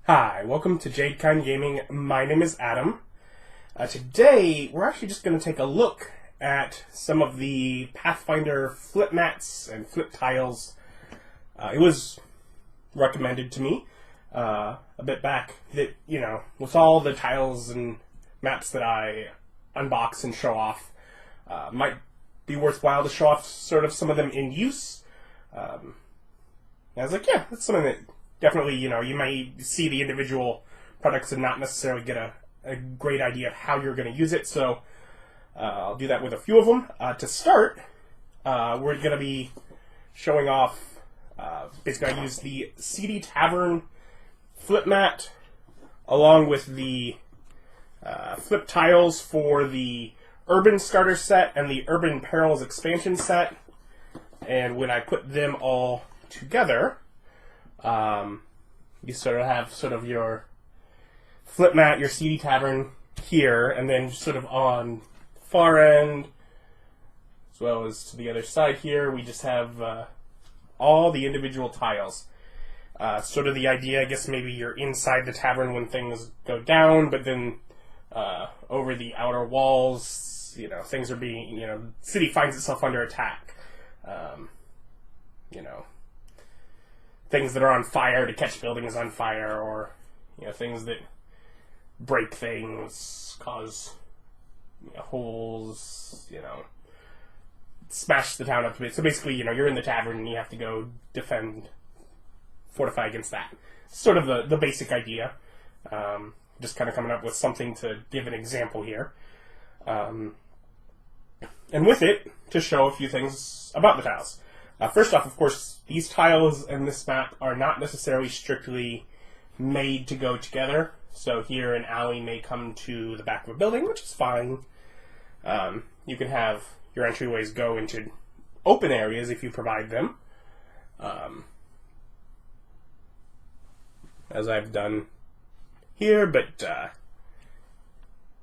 Hi, welcome to JadeKind Gaming. My name is Adam. Today, we're actually just going to take a look at some of the Pathfinder flip mats and flip tiles. It was recommended to me a bit back that, with all the tiles and maps that I unbox and show off, might be worthwhile to show off sort of some of them in use. I was like, yeah, that's something that definitely, you might see the individual products and not necessarily get a great idea of how you're going to use it. So I'll do that with a few of them. To start, we're going to be showing off, basically I use the CD Tavern flip mat along with the flip tiles for the Urban Starter set and the Urban Perils expansion set. And when I put them all together, you sort of have your flip mat, your CD Tavern here, and then sort of on far end, as well as to the other side here, we just have all the individual tiles. Sort of the idea, I guess maybe you're inside the tavern when things go down, but then over the outer walls, things are being, city finds itself under attack. Things that are on fire to catch buildings on fire, or things that break things, cause holes, smash the town up a bit. So basically, you're in the tavern and you have to go defend, fortify against that. Sort of the basic idea. Just kind of coming up with something to give an example here. And with it, to show a few things about the tiles. First off, of course, these tiles and this map are not necessarily strictly made to go together. So here an alley may come to the back of a building, which is fine. You can have your entryways go into open areas if you provide them. As I've done here, but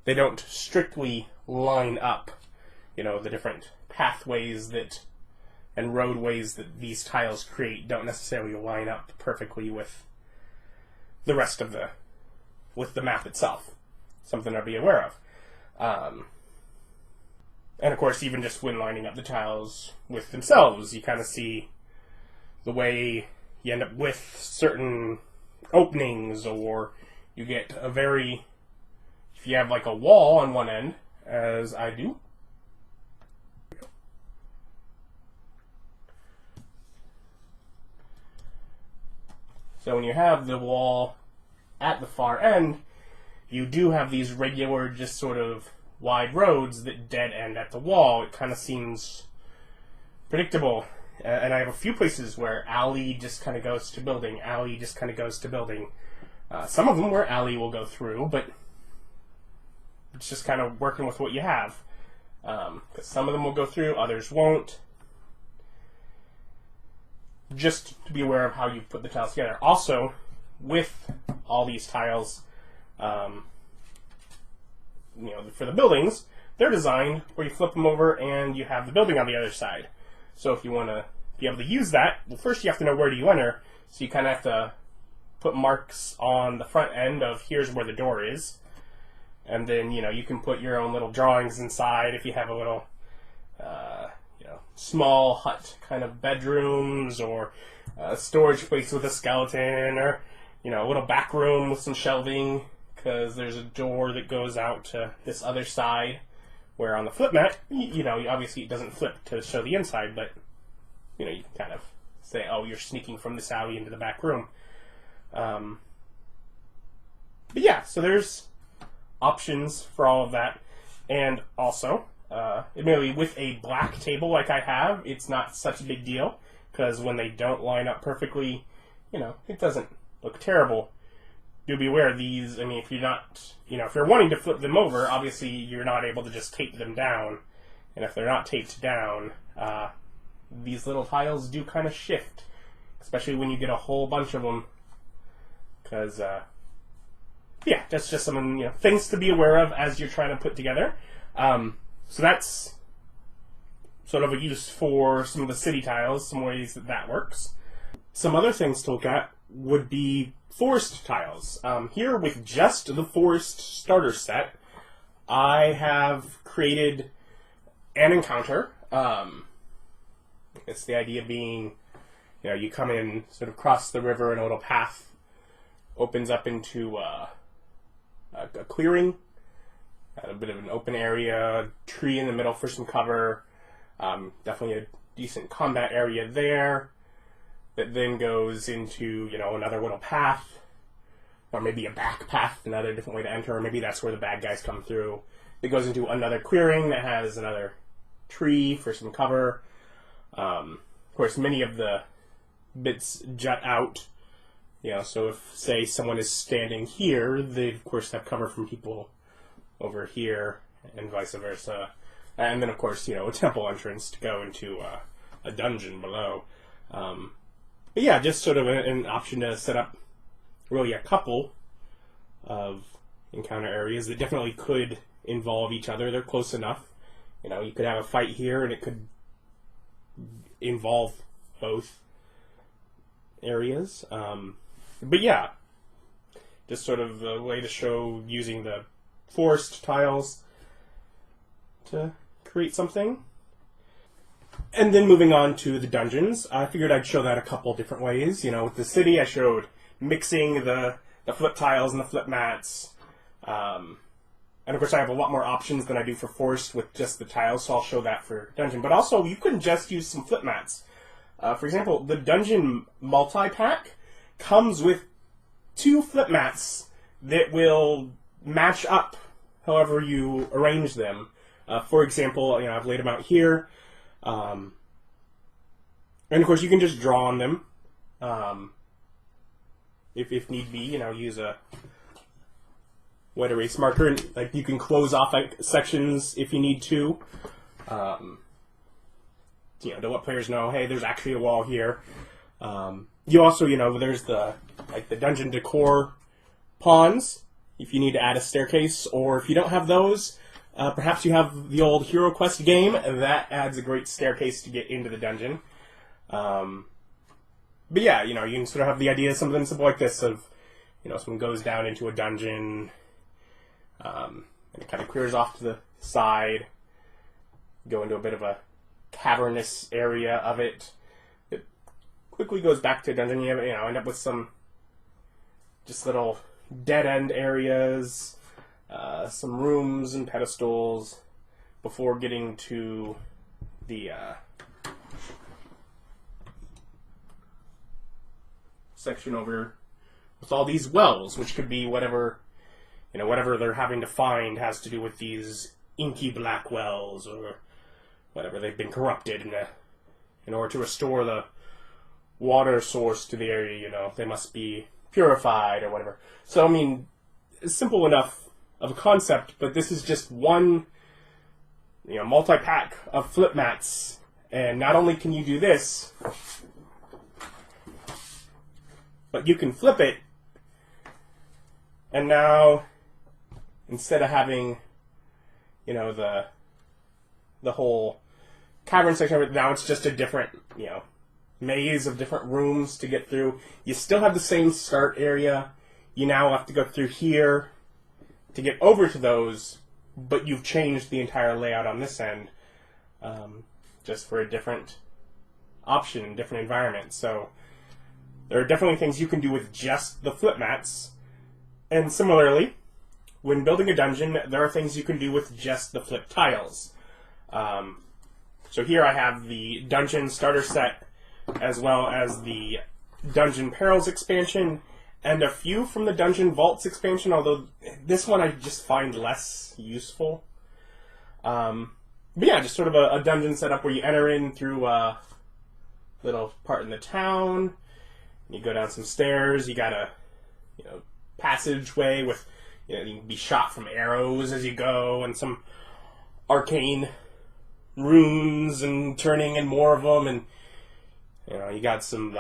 they don't strictly line up, the different pathways and roadways that these tiles create don't necessarily line up perfectly with the rest of with the map itself. Something to be aware of. And of course, even just when lining up the tiles with themselves, you kind of see the way you end up with certain openings, or you get if you have like a wall on one end, as I do, so when you have the wall at the far end, you do have these regular, just sort of wide roads that dead end at the wall. It kind of seems predictable. And I have a few places where alley just kind of goes to building, alley just kind of goes to building. Some of them where alley will go through, but it's just kind of working with what you have. Because some of them will go through, others won't. Just to be aware of how you put the tiles together. Also, with all these tiles, for the buildings, they're designed where you flip them over and you have the building on the other side. So if you want to be able to use that, well, first you have to know where do you enter. So you kind of have to put marks on the front end of here's where the door is. And then, you can put your own little drawings inside if you have a little small hut kind of bedrooms, or a storage place with a skeleton, or a little back room with some shelving, because there's a door that goes out to this other side, where on the flip mat, obviously it doesn't flip to show the inside, but you can kind of say, oh, you're sneaking from this alley into the back room. But yeah, so there's options for all of that. And also, admittedly, with a black table like I have, it's not such a big deal, because when they don't line up perfectly, it doesn't look terrible. Do be aware of these. I mean, if you're not, if you're wanting to flip them over, obviously you're not able to just tape them down. And if they're not taped down, these little tiles do kind of shift, especially when you get a whole bunch of them. Because, yeah, that's just some things to be aware of as you're trying to put together. So that's sort of a use for some of the city tiles, some ways that that works. Some other things to look at would be forest tiles. Here, with just the forest starter set, I have created an encounter. It's the idea being, you come in, sort of cross the river, and a little path opens up into a clearing, a bit of an open area, tree in the middle for some cover, definitely a decent combat area there, that then goes into, another little path, or maybe a back path, another different way to enter, or maybe that's where the bad guys come through. It goes into another clearing that has another tree for some cover. Of course, many of the bits jut out, so if, say, someone is standing here, they, of course, have cover from people over here, and vice versa. And then, of course, a temple entrance to go into a dungeon below. But yeah, just sort of an option to set up really a couple of encounter areas that definitely could involve each other. They're close enough. You could have a fight here, and it could involve both areas. But yeah, just sort of a way to show using the forest tiles to create something. And then moving on to the dungeons, I figured I'd show that a couple different ways. With the city, I showed mixing the flip tiles and the flip mats. And of course, I have a lot more options than I do for forest with just the tiles, so I'll show that for dungeon. But also, you can just use some flip mats. For example, the dungeon multi-pack comes with 2 flip mats that will match up however you arrange them. For example, I've laid them out here. And of course, you can just draw on them. If need be, use a wet erase marker, and you can close off sections if you need to. To let players know, hey, there's actually a wall here. You also, there's the dungeon decor pawns, if you need to add a staircase, or if you don't have those, perhaps you have the old Hero Quest game, that adds a great staircase to get into the dungeon. But yeah, you can sort of have the idea of something simple like this of, someone goes down into a dungeon, and it kind of clears off to the side, go into a bit of a cavernous area of it. It quickly goes back to a dungeon. You end up with some just little dead-end areas, some rooms and pedestals, before getting to the section over with all these wells, which could be whatever they're having to find has to do with these inky black wells, or whatever, they've been corrupted in order to restore the water source to the area, they must be purified or whatever. So, it's simple enough of a concept, but this is just one, multi-pack of flip mats. And not only can you do this, but you can flip it, and now, instead of having, the whole cavern section of it, now it's just a different, maze of different rooms to get through. You still have the same start area. You now have to go through here to get over to those, but you've changed the entire layout on this end, just for a different option, different environment. So there are definitely things you can do with just the flip mats. And similarly, when building a dungeon, there are things you can do with just the flip tiles. So here I have the dungeon starter set, as well as the Dungeon Perils expansion, and a few from the Dungeon Vaults expansion, although this one I just find less useful. But yeah, just sort of a dungeon setup where you enter in through a little part in the town, you go down some stairs, you got a passageway with, you can be shot from arrows as you go, and some arcane runes and turning and more of them, and you got some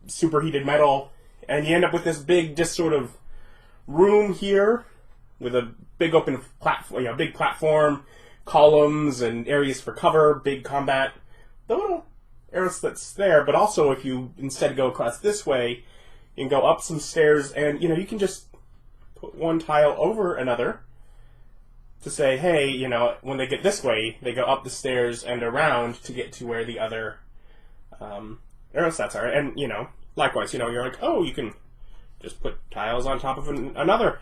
superheated metal, and you end up with this big just sort of room here with a big open platform, big platform, columns and areas for cover, big combat, the little arrow slits there. But also, if you instead go across this way, you can go up some stairs, and you can just put one tile over another to say, hey, when they get this way, they go up the stairs and around to get to where the other arrow slats are. And likewise, you're like, oh, you can just put tiles on top of another.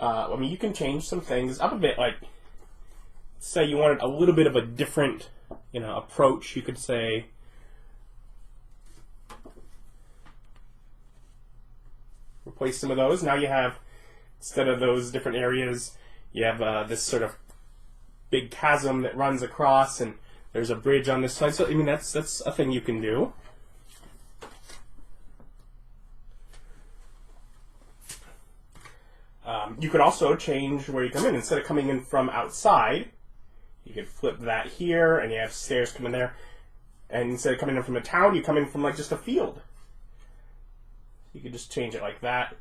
You can change some things up a bit. Like, say you wanted a little bit of a different, approach. You could say, replace some of those. Now you have, instead of those different areas, you have this sort of big chasm that runs across, and there's a bridge on this side. So, that's a thing you can do. You could also change where you come in. Instead of coming in from outside, you could flip that here, and you have stairs coming there. And instead of coming in from a town, you come in from just a field. You could just change it like that.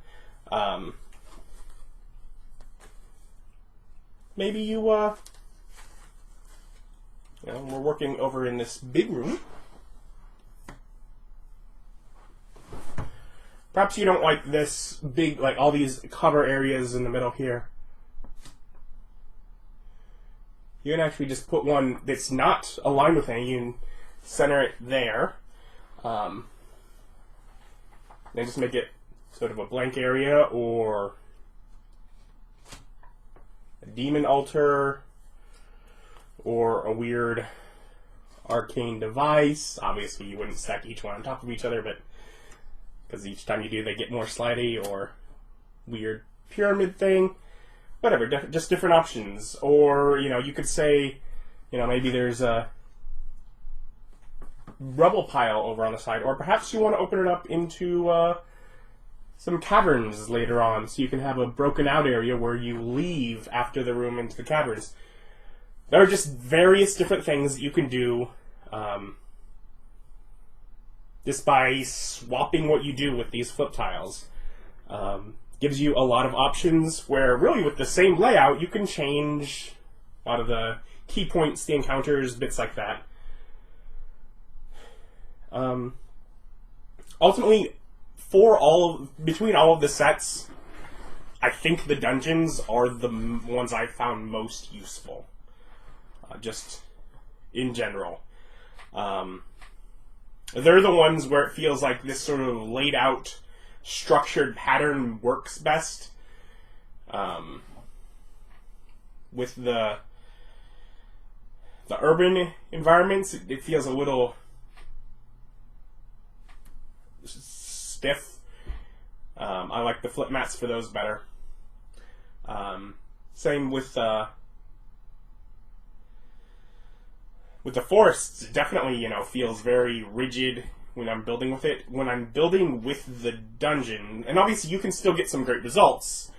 Maybe you, we're working over in this big room. Perhaps you don't like this big, all these cover areas in the middle here. You can actually just put one that's not aligned with anything. You can center it there. Then just make it sort of a blank area, or a demon altar, or a weird arcane device. Obviously, you wouldn't stack each one on top of each other, but because each time you do, they get more slidey, or weird pyramid thing. Whatever, just different options. Or, you could say, maybe there's a rubble pile over on the side, or perhaps you want to open it up into some caverns later on, so you can have a broken out area where you leave after the room into the caverns. There are just various different things that you can do just by swapping what you do with these flip tiles. Gives you a lot of options where really with the same layout you can change a lot of the key points, the encounters, bits like that. Ultimately, between all of the sets, I think the dungeons are the ones I found most useful. Just in general. They're the ones where it feels like this sort of laid out, structured pattern works best. With the urban environments, it feels a little stiff. I like the flip mats for those better. Same with the forests. It definitely, feels very rigid when I'm building with it. When I'm building with the dungeon, and obviously you can still get some great results,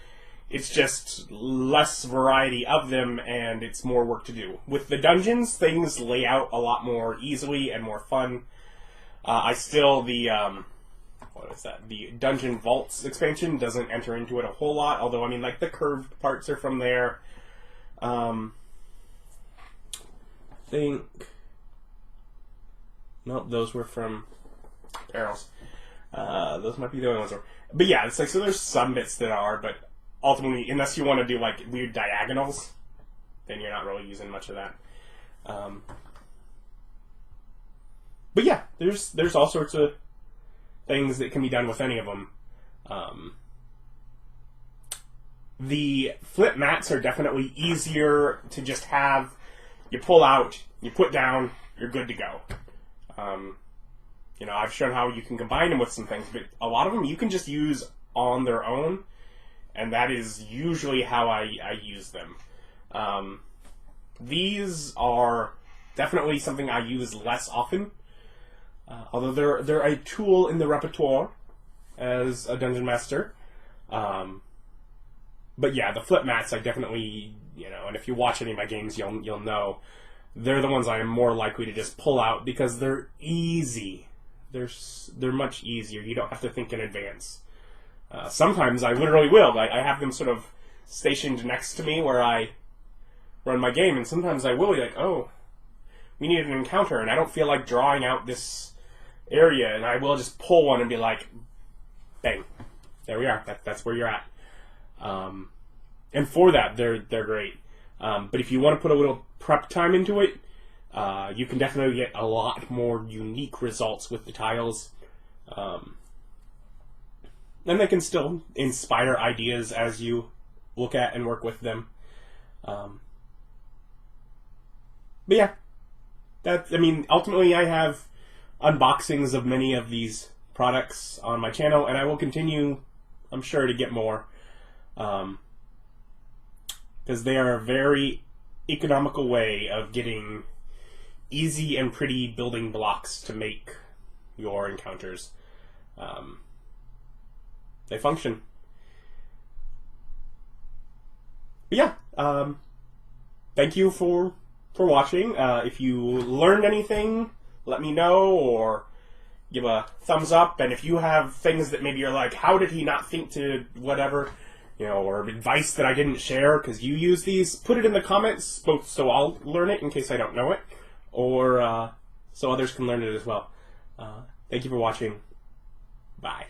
it's just less variety of them, and it's more work to do. With the dungeons, things lay out a lot more easily and more fun. The Dungeon Vaults expansion doesn't enter into it a whole lot, although, the curved parts are from there. Nope, those were from Perils. Those might be the only ones. But yeah, it's so there's some bits that are, but ultimately, unless you want to do weird diagonals, then you're not really using much of that. But yeah, there's all sorts of things that can be done with any of them. The flip mats are definitely easier to just have. You pull out, you put down, you're good to go. I've shown how you can combine them with some things, but a lot of them you can just use on their own, and that is usually how I use them. These are definitely something I use less often, although they're a tool in the repertoire as a dungeon master. But yeah, the flip mats I definitely, and if you watch any of my games, you'll know they're the ones I am more likely to just pull out because they're easy. They're much easier. You don't have to think in advance. Sometimes I literally will. I have them sort of stationed next to me where I run my game, and sometimes I will be like, oh, we need an encounter, and I don't feel like drawing out this area, and I will just pull one and be like, bang, there we are. That's where you're at. And for that, they're great. But if you want to put a little prep time into it, you can definitely get a lot more unique results with the tiles. And they can still inspire ideas as you look at and work with them. But yeah, ultimately I have unboxings of many of these products on my channel, and I will continue, I'm sure, to get more. Because they are a very economical way of getting easy and pretty building blocks to make your encounters. They function. But yeah, thank you for watching. If you learned anything, let me know, or give a thumbs up. And if you have things that maybe you're like, how did he not think to whatever, or advice that I didn't share because you use these, put it in the comments, both so I'll learn it in case I don't know it, or so others can learn it as well. Thank you for watching. Bye.